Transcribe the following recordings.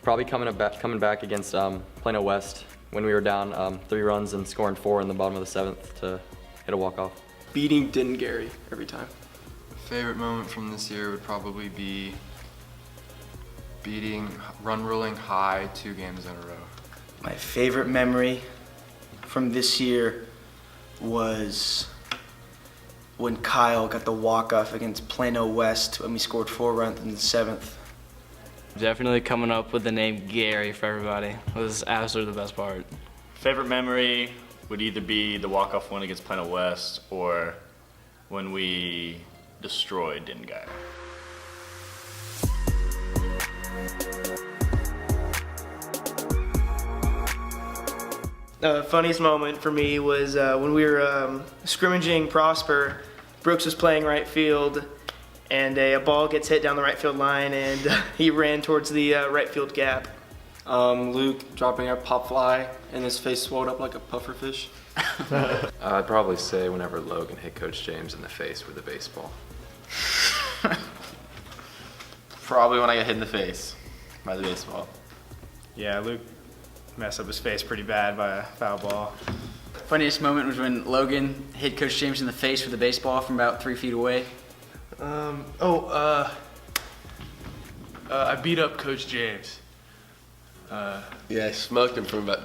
Probably coming back against Plano West when we were down 3 runs and scoring 4 in the bottom of the 7th to hit a walk-off. Beating Din Gary every time. Favorite moment from this year would probably be run ruling high 2 games in a row. My favorite memory from this year was when Kyle got the walk-off against Plano West when we scored 4 runs in the 7th. Definitely coming up with the name Gary for everybody. It was absolutely the best part. Favorite memory would either be the walk-off win against Plano West or when we destroyed Din Gary. Funniest moment for me was when we were scrimmaging Prosper. Brooks was playing right field, and a ball gets hit down the right field line, and he ran towards the right field gap. Luke dropping a pop fly, and his face swelled up like a puffer fish. I'd probably say whenever Logan hit Coach James in the face with a baseball. Probably when I got hit in the face by the baseball. Yeah, Luke messed up his face pretty bad by a foul ball. Funniest moment was when Logan hit Coach James in the face with a baseball from about 3 feet away. I beat up Coach James. Yeah, I smoked him from about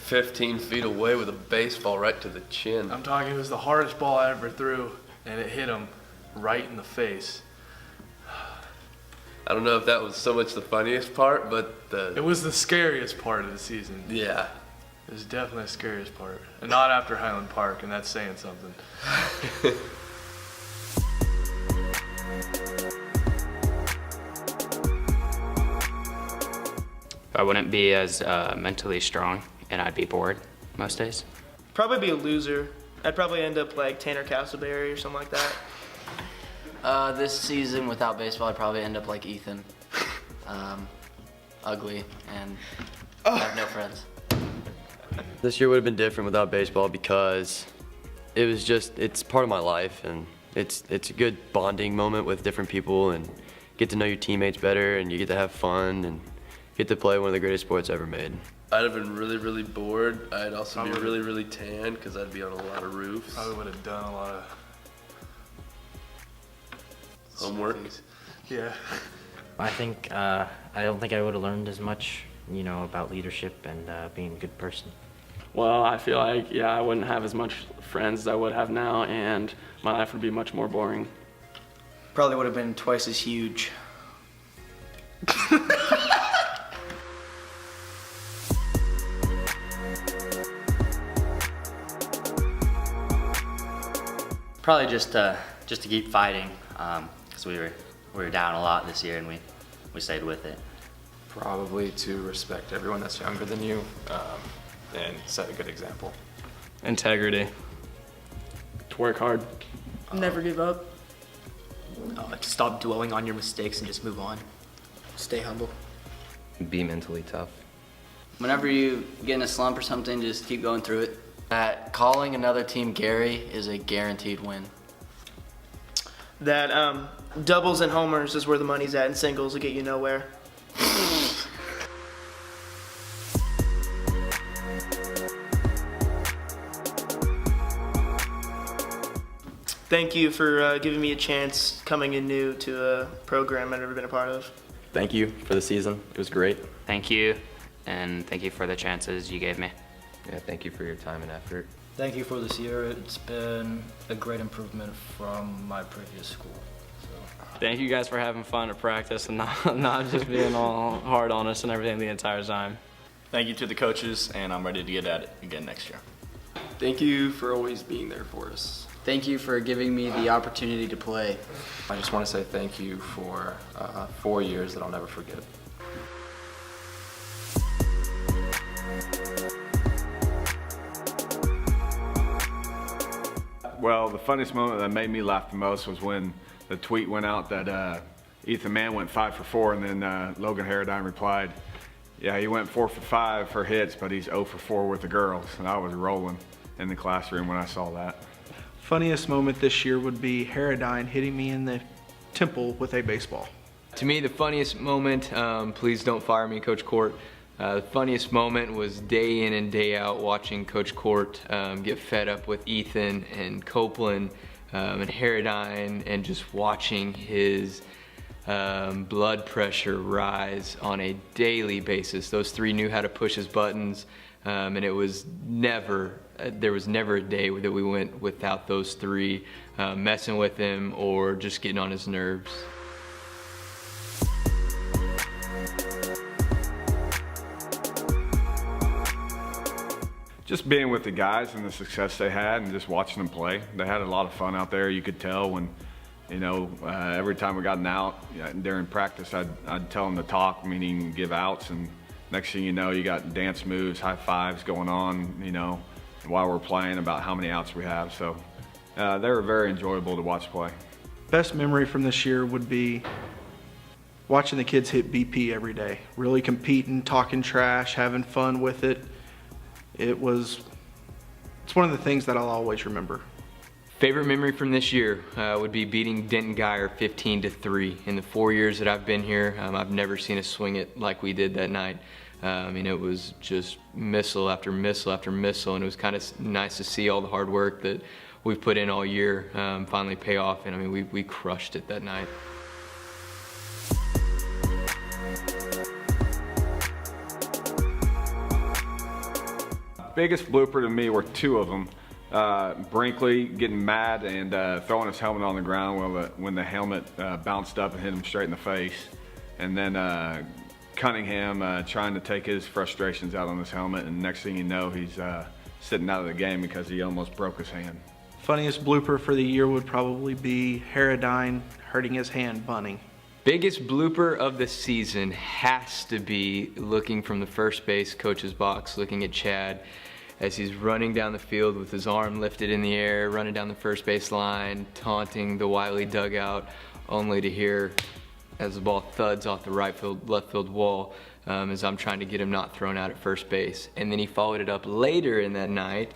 15 feet away with a baseball right to the chin. I'm talking, it was the hardest ball I ever threw, and it hit him right in the face. I don't know if that was so much the funniest part, but It was the scariest part of the season. yeah. It was definitely the scariest part. And not after Highland Park, and that's saying something. I wouldn't be as mentally strong, and I'd be bored most days. Probably be a loser. I'd probably end up like Tanner Castleberry or something like that. This season without baseball, I'd probably end up like Ethan. Ugly and have no friends. This year would have been different without baseball because it's part of my life, and it's a good bonding moment with different people and get to know your teammates better, and you get to have fun and get to play one of the greatest sports ever made. I'd have been really, really bored. I'd also be really, really tan because I'd be on a lot of roofs. Probably would have done a lot of homework. Yeah. I don't think I would have learned as much, about leadership and being a good person. Well, I feel like, I wouldn't have as much friends as I would have now, and my life would be much more boring. Probably would have been twice as huge. Probably just to keep fighting, because we were down a lot this year and we stayed with it. Probably to respect everyone that's younger than you and set a good example. Integrity. To work hard. Never give up. To stop dwelling on your mistakes and just move on. Stay humble. Be mentally tough. Whenever you get in a slump or something, just keep going through it. Calling another team Gary is a guaranteed win. That doubles and homers is where the money's at, and singles will get you nowhere. Thank you for giving me a chance coming in new to a program I've never been a part of. Thank you for the season. It was great. Thank you, and thank you for the chances you gave me. Yeah, thank you for your time and effort. Thank you for this year. It's been a great improvement from my previous school. Thank you guys for having fun at practice and not just being all hard on us and everything the entire time. Thank you to the coaches, and I'm ready to get at it again next year. Thank you for always being there for us. Thank you for giving me the opportunity to play. I just want to say thank you for 4 years that I'll never forget. Well, the funniest moment that made me laugh the most was when the tweet went out that Ethan Mann went 5 for 4, and then Logan Harradine replied, yeah, he went 4 for 5 for hits, but he's 0 for 4 with the girls. And I was rolling in the classroom when I saw that. Funniest moment this year would be Harradine hitting me in the temple with a baseball. To me, the funniest moment, please don't fire me, Coach Court. The funniest moment was day in and day out watching Coach Court get fed up with Ethan and Copeland and Harradine, and just watching his blood pressure rise on a daily basis. Those three knew how to push his buttons, and it was never, there was never a day that we went without those three messing with him or just getting on his nerves. Just being with the guys and the success they had and just watching them play. They had a lot of fun out there. You could tell when, you know, every time we got an out during practice, I'd tell them to talk, meaning give outs, and next thing you know, you got dance moves, high fives going on, you know, while we're playing about how many outs we have. So they were very enjoyable to watch play. Best memory from this year would be watching the kids hit BP every day, really competing, talking trash, having fun with it. It's one of the things that I'll always remember. Favorite memory from this year would be beating Denton Geyer 15-3. In the 4 years that I've been here, I've never seen us swing it like we did that night. I mean, it was just missile after missile after missile, and it was kind of nice to see all the hard work that we've put in all year finally pay off. And I mean, we crushed it that night. Biggest blooper to me were two of them. Brinkley getting mad and throwing his helmet on the ground when the helmet bounced up and hit him straight in the face. And then Cunningham trying to take his frustrations out on his helmet, and next thing you know, he's sitting out of the game because he almost broke his hand. Funniest blooper for the year would probably be Harradine hurting his hand bunting. Biggest blooper of the season has to be looking from the first base coach's box, looking at Chad as he's running down the field with his arm lifted in the air, running down the first base line, taunting the Wiley dugout, only to hear as the ball thuds off the left field wall as I'm trying to get him not thrown out at first base. And then he followed it up later in that night,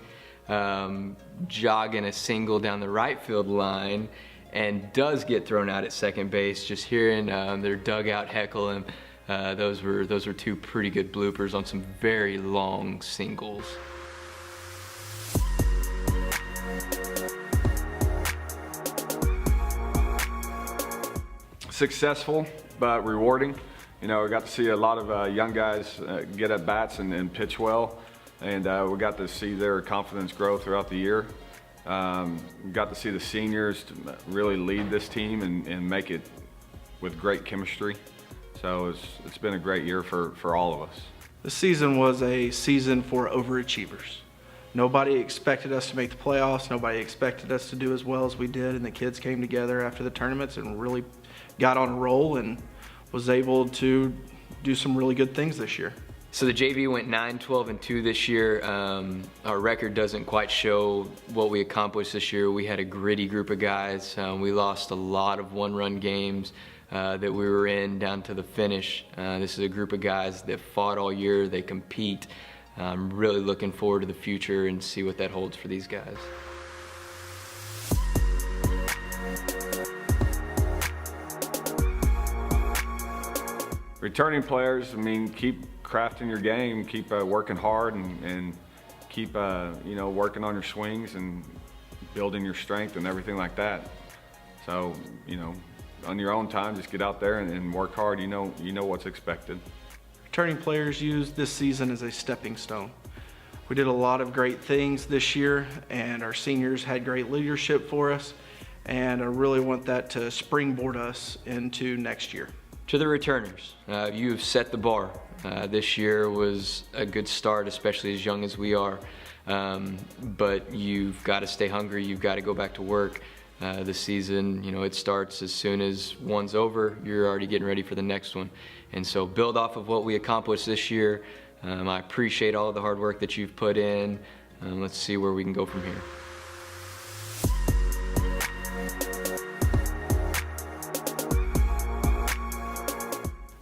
jogging a single down the right field line, and does get thrown out at second base. Just hearing their dugout heckle him, those were two pretty good bloopers on some very long singles. Successful, but rewarding. You know, we got to see a lot of young guys get at bats and pitch well, and we got to see their confidence grow throughout the year. We got to see the seniors really lead this team and make it with great chemistry. So it's been a great year for all of us. The season was a season for overachievers. Nobody expected us to make the playoffs. Nobody expected us to do as well as we did, and the kids came together after the tournaments and really got on a roll and was able to do some really good things this year. So the JV went 9-12-2 this year. Our record doesn't quite show what we accomplished this year. We had a gritty group of guys. We lost a lot of one-run games that we were in down to the finish. This is a group of guys that fought all year. They compete. I'm really looking forward to the future and see what that holds for these guys. Returning players, I mean, keep crafting your game, keep working hard, and keep you know, working on your swings and building your strength and everything like that. So, you know, on your own time, just get out there and work hard. You know what's expected. Returning players used this season as a stepping stone. We did a lot of great things this year, and our seniors had great leadership for us, and I really want that to springboard us into next year. To the returners, you have set the bar. This year was a good start, especially as young as we are. But you've got to stay hungry. You've got to go back to work. The season, you know, it starts as soon as one's over. You're already getting ready for the next one. And so build off of what we accomplished this year. I appreciate all of the hard work that you've put in. Let's see where we can go from here.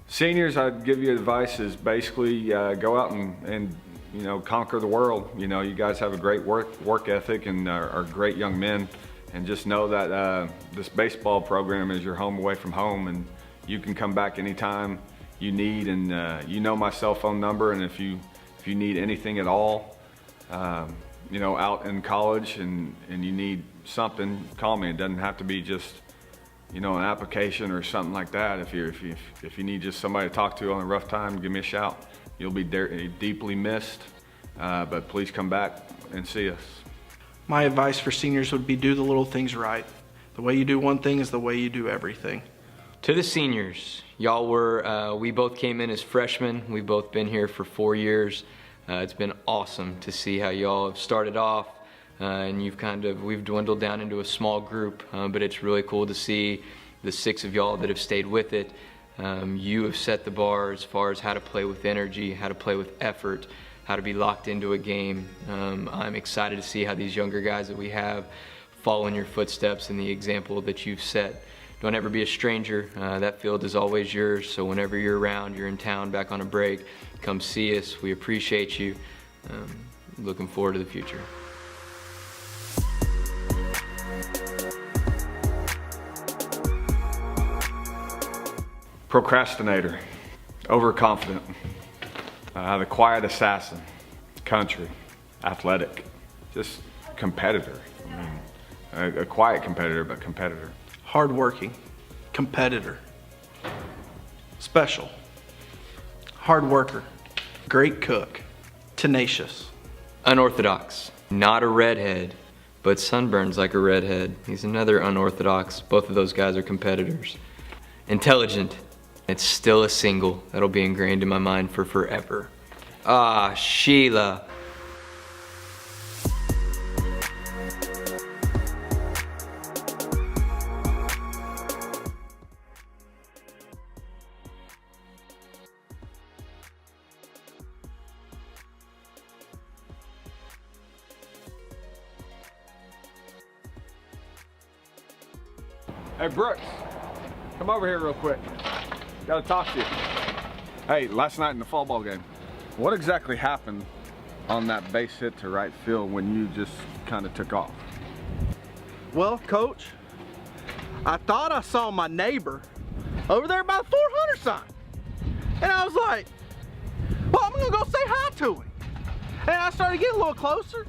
Seniors, I'd give you advice is basically go out and you know, conquer the world. You know, you guys have a great work ethic and are great young men, and just know that this baseball program is your home away from home, and you can come back anytime you need, and you know my cell phone number, and if you need anything at all, you know, out in college and you need something, call me. It doesn't have to be just, you know, an application or something like that. If you need just somebody to talk to on a rough time, give me a shout. You'll be deeply missed, but please come back and see us. My advice for seniors would be do the little things right. The way you do one thing is the way you do everything. To the seniors, y'all were, we both came in as freshmen. We've both been here for 4 years. It's been awesome to see how y'all have started off, and we've dwindled down into a small group, but it's really cool to see the 6 of y'all that have stayed with it. You have set the bar as far as how to play with energy, how to play with effort, how to be locked into a game. I'm excited to see how these younger guys that we have follow in your footsteps and the example that you've set. Don't ever be a stranger. That field is always yours, so whenever you're around, you're in town, back on a break, come see us. We appreciate you. Looking forward to the future. Procrastinator, overconfident, the quiet assassin, country, athletic, just competitor. I mean, a quiet competitor, but competitor. Hardworking, competitor, special, hard worker, great cook, tenacious. Unorthodox, not a redhead, but sunburns like a redhead. He's another unorthodox. Both of those guys are competitors. Intelligent. It's still a single that'll be ingrained in my mind for forever. Ah, Sheila. Hey, Brooks, come over here real quick. Gotta talk to you. Hey, last night in the fall ball game, what exactly happened on that base hit to right field when you just kind of took off? Well, Coach, I thought I saw my neighbor over there by the 400 sign. And I was like, well, I'm gonna go say hi to him. And I started getting a little closer.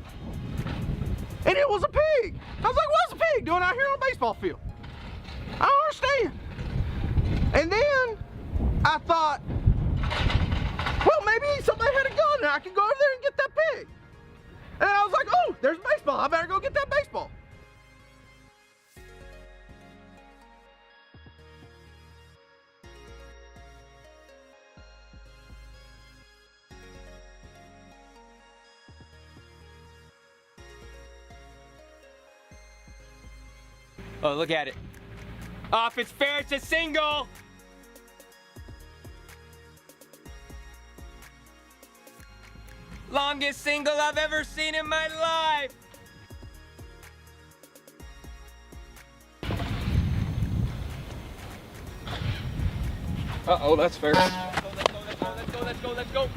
And it was a pig. I was like, what's a pig doing out here on a baseball field? I don't understand. And then I thought, well, maybe somebody had a gun and I can go over there and get that pig. And I was like, oh, there's baseball. I better go get that baseball. Oh, look at it. Oh, if it's fair, it's a single. Longest single I've ever seen in my life. Uh-oh, that's fair. Let's go.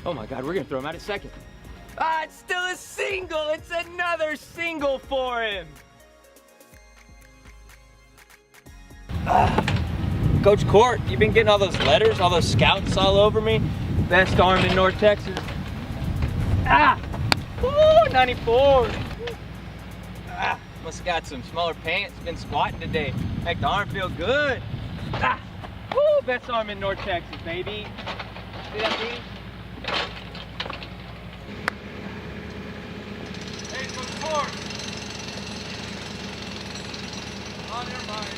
Oh my God, we're gonna throw him out at second. Ah, it's still a single. It's another single for him. Coach Court, you been getting all those letters, all those scouts all over me? Best arm in North Texas. Ah! Woo, 94. Ah, must have got some smaller pants. Been squatting today. Make the arm feel good. Ah! Woo, best arm in North Texas, baby. See that beat? Hey, Coach Court. On your mind.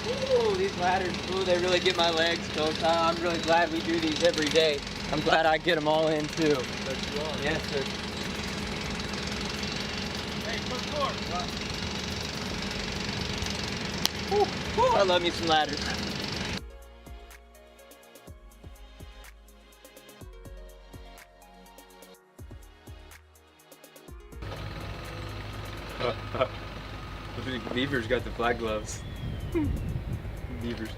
Ooh, these ladders, ooh, they really get my legs, Coach. I'm really glad we do these every day. I'm glad I get them all in, too. That's right. Yes, sir. Hey, Coach Court. Ooh, I love me some ladders. I think Beaver's got the black gloves. Beavers.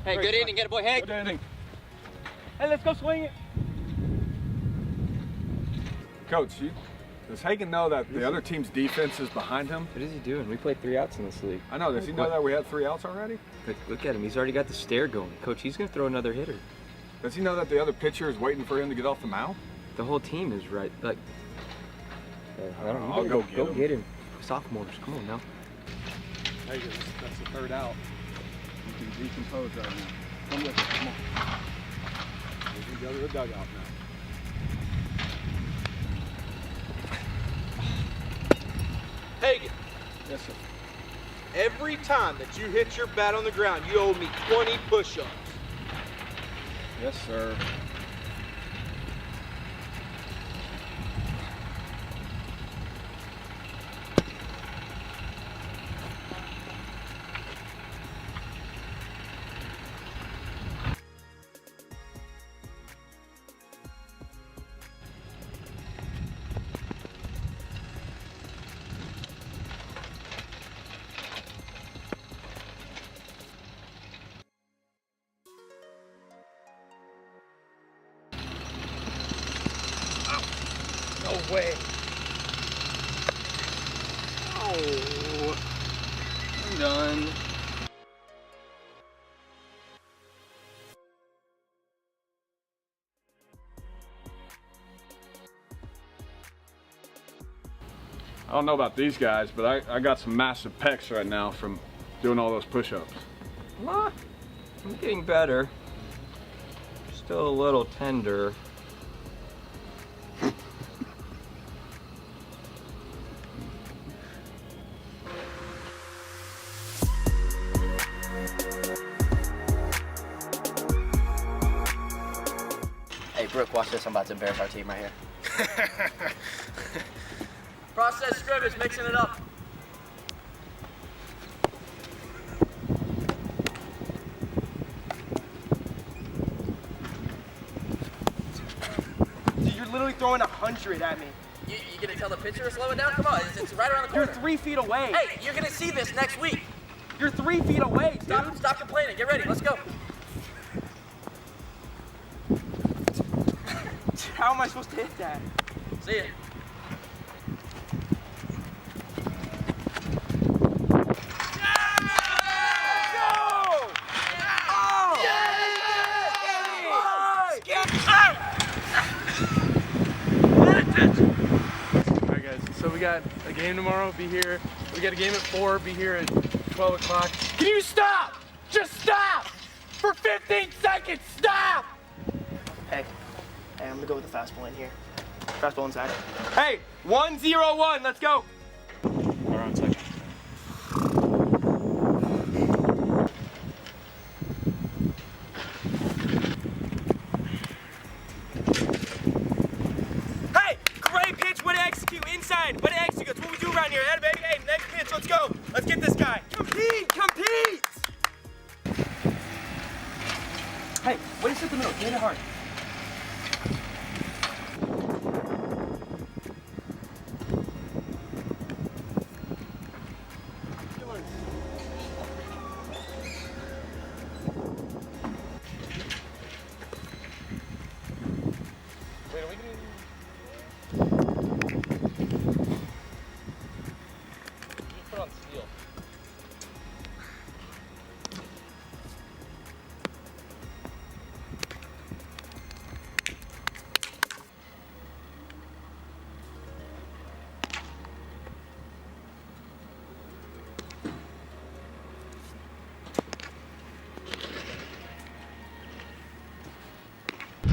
Hey, good inning, get a boy, Hank. Good inning. Hey, let's go swing it. Coach, does Hagan know that the other team's defense is behind him? What is he doing? We played 3 outs in this league. I know. Does he know that we had 3 outs already? Look at him. He's already got the stare going. Coach, he's going to throw another hitter. Does he know that the other pitcher is waiting for him to get off the mound? The whole team is right. Like, I don't know. I'll go get him. Sophomores, come on now. Hagan, that's the 3rd out. You can decompose right now. Come with us. Come on. We can go to the dugout now. Hagan, Yes, sir. every time that you hit your bat on the ground, you owe me 20 push-ups. Yes, sir. No way. Oh, I'm done. I don't know about these guys, but I got some massive pecs right now from doing all those push-ups. I'm getting better. Still a little tender. Hey, Brooke, watch this. I'm about to embarrass our team right here. Process scrimmage, mixing it up. Dude, you're literally throwing 100 at me. You gonna tell the pitcher to slow it down? Come on, it's right around the corner. You're 3 feet away. Hey, you're gonna see this next week. You're 3 feet away, dude. Stop complaining. Get ready. Let's go. How am I supposed to hit that? See ya. Alright guys, so we got a game tomorrow, be here. We got a game at 4, be here at 12 o'clock. Can you stop? Just stop! For 15 seconds, stop! Hey, I'm gonna go with the fastball in here. Fastball inside. Hey, 1-0-1, let's go. We're on second. Hey, great pitch, way to execute, inside, way to execute. That's what we do around here, hey, baby. Hey, next pitch, let's go. Let's get this guy. Compete! Hey, way to sit the middle, get it hard.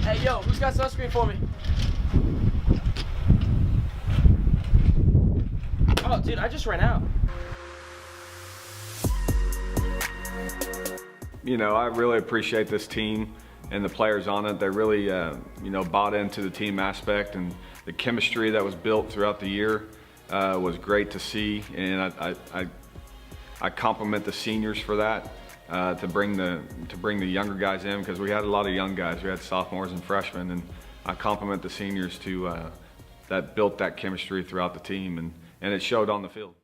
Hey, yo, who's got sunscreen for me? Oh, dude, I just ran out. You know, I really appreciate this team and the players on it. They really, you know, bought into the team aspect, and the chemistry that was built throughout the year was great to see. And I compliment the seniors for that, to bring the younger guys in, because we had a lot of young guys. We had sophomores and freshmen, and I compliment the seniors that built that chemistry throughout the team, and it showed on the field.